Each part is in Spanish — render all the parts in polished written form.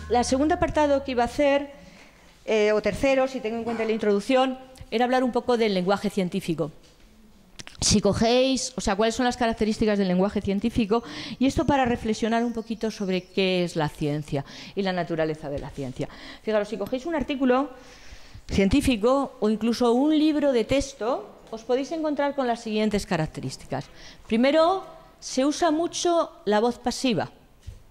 La segunda apartado que iba a hacer, o tercero, si tengo en cuenta la introducción, era hablar un poco del lenguaje científico. Si cogéis, o sea, cuáles son las características del lenguaje científico, y esto para reflexionar un poquito sobre qué es la ciencia y la naturaleza de la ciencia. Fijaros, si cogéis un artículo científico o incluso un libro de texto, os podéis encontrar con las siguientes características. Primero, se usa mucho la voz pasiva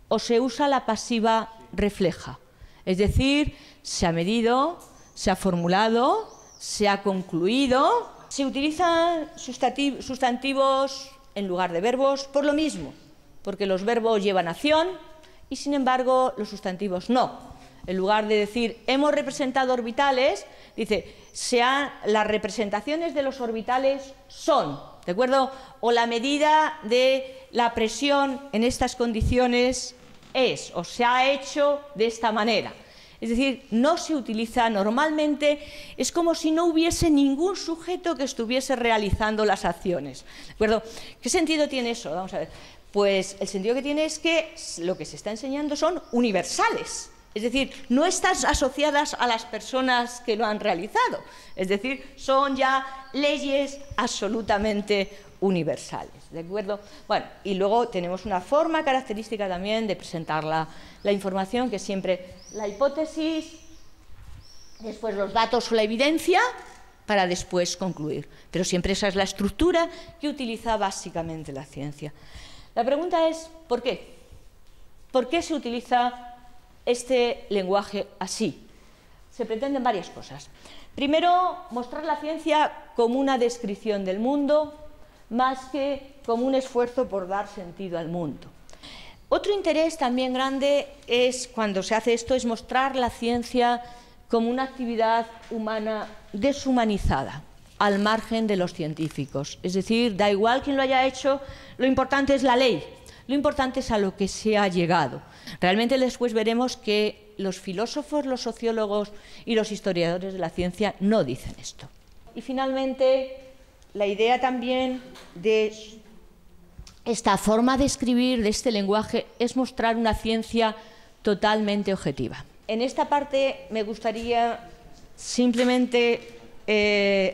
o se usa la pasiva refleja. Es decir, se ha medido, se ha formulado, se ha concluido. Se utilizan sustantivos en lugar de verbos por lo mismo, porque los verbos llevan acción y, sin embargo, los sustantivos no. En lugar de decir hemos representado orbitales, dice las representaciones de los orbitales son, ¿de acuerdo? O la medida de la presión en estas condiciones es, o se ha hecho de esta manera. Es decir, no se utiliza normalmente, es como si no hubiese ningún sujeto que estuviese realizando las acciones. ¿De acuerdo? ¿Qué sentido tiene eso? Vamos a ver. Pues el sentido que tiene es que lo que se está enseñando son universales. Es decir, no están asociadas a las personas que lo han realizado. Es decir, son ya leyes absolutamente universales. ¿De acuerdo? Bueno, y luego tenemos una forma característica también de presentar la información, que es siempre la hipótesis, después los datos o la evidencia, para después concluir. Pero siempre esa es la estructura que utiliza básicamente la ciencia. La pregunta es, ¿por qué? ¿Por qué se utiliza este lenguaje así? Se pretenden varias cosas. Primero, mostrar la ciencia como una descripción del mundo, más que como un esfuerzo por dar sentido al mundo. Otro interés también grande es, cuando se hace esto, es mostrar la ciencia como una actividad humana deshumanizada, al margen de los científicos. Es decir, da igual quién lo haya hecho, lo importante es la ley, lo importante es a lo que se ha llegado. Realmente después veremos que los filósofos, los sociólogos y los historiadores de la ciencia no dicen esto. Y finalmente, la idea también de esta forma de escribir, de este lenguaje, es mostrar una ciencia totalmente objetiva. En esta parte me gustaría simplemente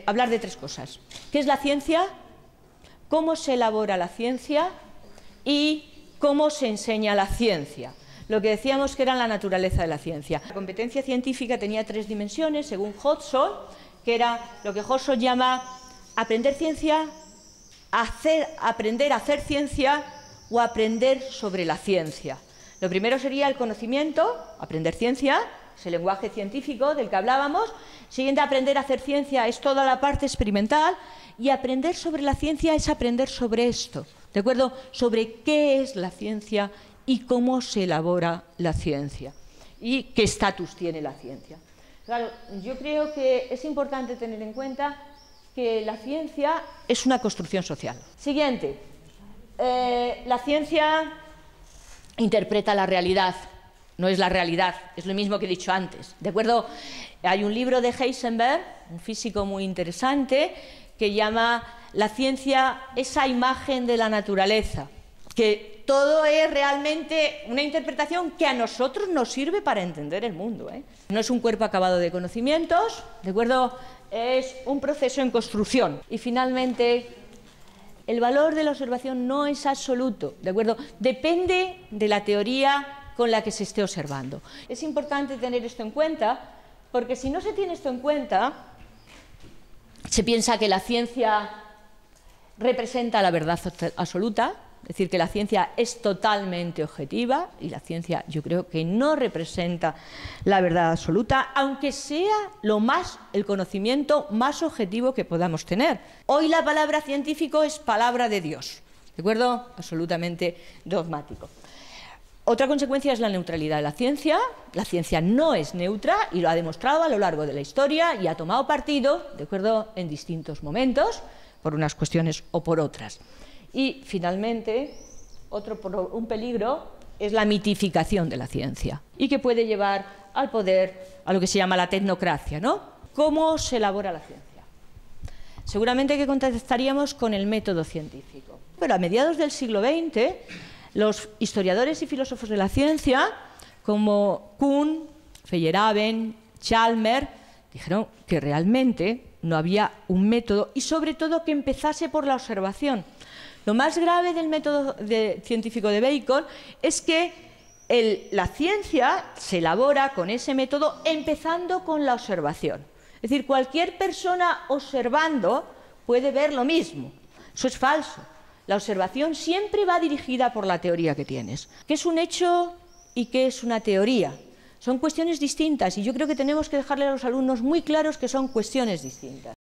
hablar de tres cosas. ¿Qué es la ciencia? ¿Cómo se elabora la ciencia? Y cómo se enseña la ciencia. Lo que decíamos que era la naturaleza de la ciencia. La competencia científica tenía tres dimensiones, según Hodgson, que era lo que Hodgson llama aprender ciencia, aprender a hacer ciencia o aprender sobre la ciencia. Lo primero sería el conocimiento, aprender ciencia, es el lenguaje científico del que hablábamos. Siguiente, aprender a hacer ciencia es toda la parte experimental, y aprender sobre la ciencia es aprender sobre esto, ¿de acuerdo? Sobre qué es la ciencia y cómo se elabora la ciencia y qué estatus tiene la ciencia. Claro, yo creo que es importante tener en cuenta que la ciencia es una construcción social. Siguiente, la ciencia interpreta la realidad, no es la realidad, es lo mismo que he dicho antes, ¿de acuerdo? Hay un libro de Heisenberg, un físico muy interesante, que llama la ciencia esa imagen de la naturaleza, que todo es realmente una interpretación que a nosotros nos sirve para entender el mundo, ¿eh? No es un cuerpo acabado de conocimientos, ¿de acuerdo? Es un proceso en construcción. Y finalmente, el valor de la observación no es absoluto, ¿de acuerdo? Depende de la teoría con la que se esté observando. Es importante tener esto en cuenta, porque si no se tiene esto en cuenta, se piensa que la ciencia representa la verdad absoluta, es decir, que la ciencia es totalmente objetiva, y la ciencia yo creo que no representa la verdad absoluta, aunque sea el conocimiento más objetivo que podamos tener. Hoy la palabra científico es palabra de Dios, ¿de acuerdo? Absolutamente dogmático. Otra consecuencia es la neutralidad de la ciencia. La ciencia no es neutra y lo ha demostrado a lo largo de la historia y ha tomado partido, ¿de acuerdo?, en distintos momentos, por unas cuestiones o por otras. Y finalmente, un peligro es la mitificación de la ciencia y que puede llevar al poder, a lo que se llama la tecnocracia, ¿no? ¿Cómo se elabora la ciencia? Seguramente que contestaríamos con el método científico. Pero a mediados del siglo XX, los historiadores y filósofos de la ciencia como Kuhn, Feyerabend, Chalmers, dijeron que realmente no había un método y sobre todo que empezase por la observación. Lo más grave del método científico de Bacon es que la ciencia se elabora con ese método empezando con la observación. Es decir, cualquier persona observando puede ver lo mismo. Eso es falso. La observación siempre va dirigida por la teoría que tienes. ¿Qué es un hecho y qué es una teoría? Son cuestiones distintas y yo creo que tenemos que dejarle a los alumnos muy claros que son cuestiones distintas.